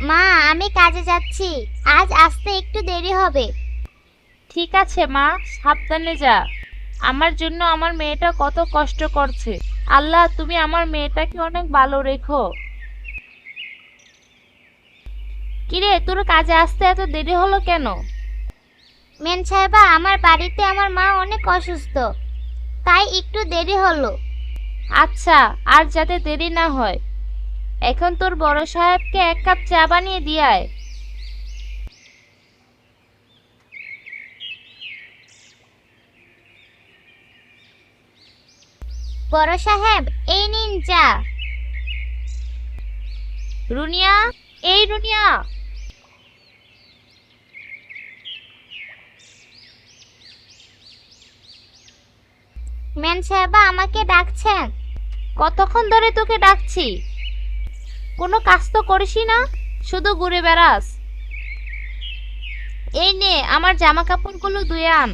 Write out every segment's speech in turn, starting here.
মা, আমি কাজে যাচ্ছি, আজ আসতে একটু দেরি হবে। ঠিক আছে মা, সাবধানে যা। আমার জন্য আমার মেয়েটা কত কষ্ট করছে। আল্লাহ, তুমি আমার মেয়েটাকে অনেক ভালো রেখো। কিরে, তোর কাজে আসতে এত দেরি হলো কেন? মেন সাহেবা, আমার বাড়িতে আমার মা অনেক অসুস্থ, তাই একটু দেরি হলো। আচ্ছা, আর যাতে দেরি না হয়। এখন তোর বড় সাহেবকে এক কাপ চা বানিয়ে দিয়ে আয়। বড় সাহেব, এই নিন চা। রুনিয়া, এই রুনিয়া। মেন সাহেবা, আমাকে ডাকছেন? কতক্ষণ ধরে তোকে ডাকছি, কোনো কাজ তো করিসই না, শুধু ঘুরে বেড়াস। এই নে, আমার জামা কাপড়গুলো ধুয়ে আন।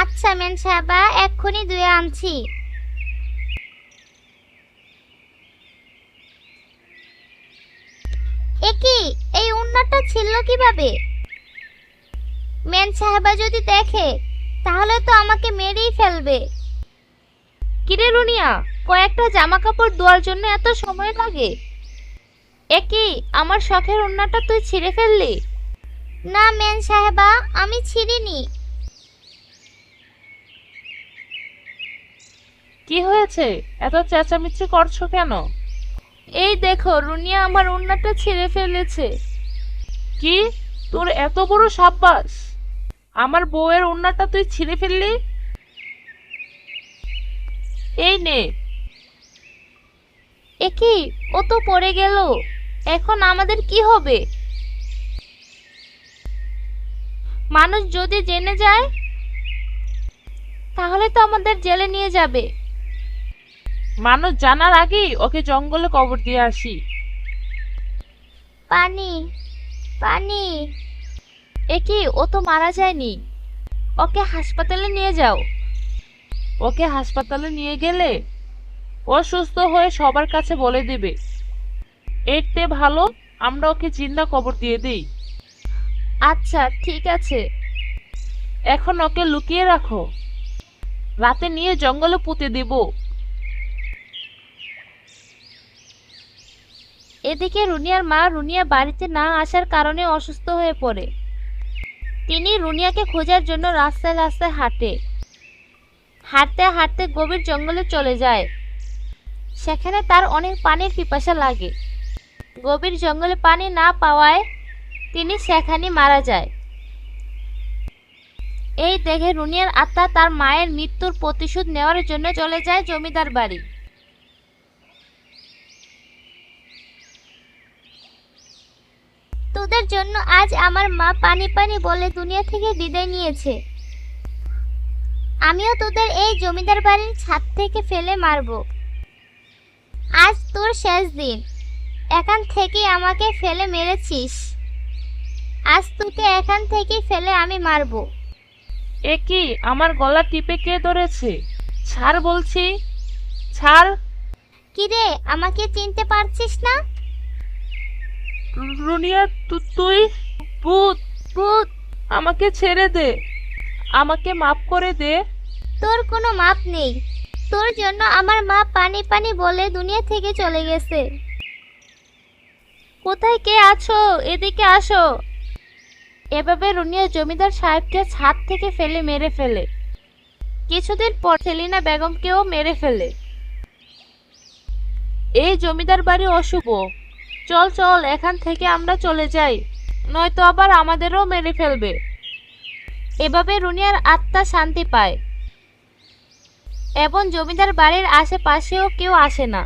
আচ্ছা মেন সাহেবা, এক্ষুনি ধুয়ে আনছি। এ কি, এই উন্নাটা ছিল কিভাবে? মেন সাহেবা যদি দেখে, তাহলে তো আমাকে মেরেই ফেলবে। কিরে রুনিয়া, কয়েকটা জামা কাপড় ধোয়ার জন্য এত সময় লাগে? একই, আমার শখের ওড়নাটা তুই ছিঁড়ে ফেললি? না মেন সাহেবা, আমি ছিঁড়িনি। কি হয়েছে, এত চেঁচামেচি করছো কেন? এই দেখো, রুনিয়া আমার ওড়নাটা ছিঁড়ে ফেলেছে। কি, তোর এত বড় সাব্বাস! আমার বউয়ের ওড়নাটা তুই ছিঁড়ে ফেললি? এই নে। একই, ও তো পড়ে গেল, এখন আমাদের কি হবে? মানুষ যদি জেনে যায়, তাহলে তো আমাদের জেলে নিয়ে যাবে। মানুষ জানার আগেই ওকে জঙ্গলে কবর দিয়ে আসি। পানি, পানি। একই, ও তো মারা যায়নি, ওকে হাসপাতালে নিয়ে যাও। ওকে হাসপাতালে নিয়ে গেলে ও সুস্থ হয়ে সবার কাছে বলে দেবে। এর চেয়ে ভালো আমরা ওকে জিন্দা কবর দিয়ে দেই। আচ্ছা ঠিক আছে, এখন ওকে লুকিয়ে রাখো, রাতে নিয়ে জঙ্গলে পুঁতে দেব। এদিকে রুনিয়ার মা রুনিয়া বাড়িতে না আসার কারণে অসুস্থ হয়ে পড়ে। তিনি রুনিয়াকে খোঁজার জন্য রাস্তায় রাস্তায় হাঁটে। হাঁটতে হাঁটতে গভীর জঙ্গলে চলে যায়। সেখানে তার অনেক পানির পিপাসা লাগে। গভীর জঙ্গলে পানি না পাওয়ায় তিনি সেখানে মারা যায়। এই দেখে রুনিয়ার আত্মা তার মায়ের মৃত্যুর প্রতিশোধ নেওয়ার জন্য চলে যায় জমিদার বাড়ি। তোদের জন্য আজ আমার মা পানি পানি বলে দুনিয়া থেকে বিদায় নিয়েছে। আমিও তোদের এই জমিদার বাড়ির ছাদ থেকে ফেলে মারবো। আজ তোর শেষ দিন, এখান থেকে আমাকে ফেলে মেরেছিস, আজ তোকে এখান থেকে ফেলে আমি মারবো। একই, আমার গলা টিপে কে ধরেছে? ছাড় বলছি, ছাড়। কিরে, আমাকে চিনতে পারছিস না? রুনিয়া, তুই ভূত! ভূত! আমাকে ছেড়ে দে, আমাকে মাফ করে দে। তোর কোনো মাপ নেই। তোর জন্য আমার মা পানি পানি বলে দুনিয়া থেকে চলে গেছে। কোথায় কে আছো, এদিকে আসো। এভাবে রুনিয়া জমিদার সাহেবকে ছাদ থেকে ফেলে মেরে ফেলে। কিছুদিন পর সেলিনা বেগমকেও মেরে ফেলে। এই জমিদার বাড়ি অশুভ, চল চল এখান থেকে আমরা চলে যাই, নয়তো আবার আমাদেরও মেরে ফেলবে। এভাবে রুনিয়ার আত্মা শান্তি পায় এবং জমিদার বাড়ির আশেপাশেও কেউ আসে না।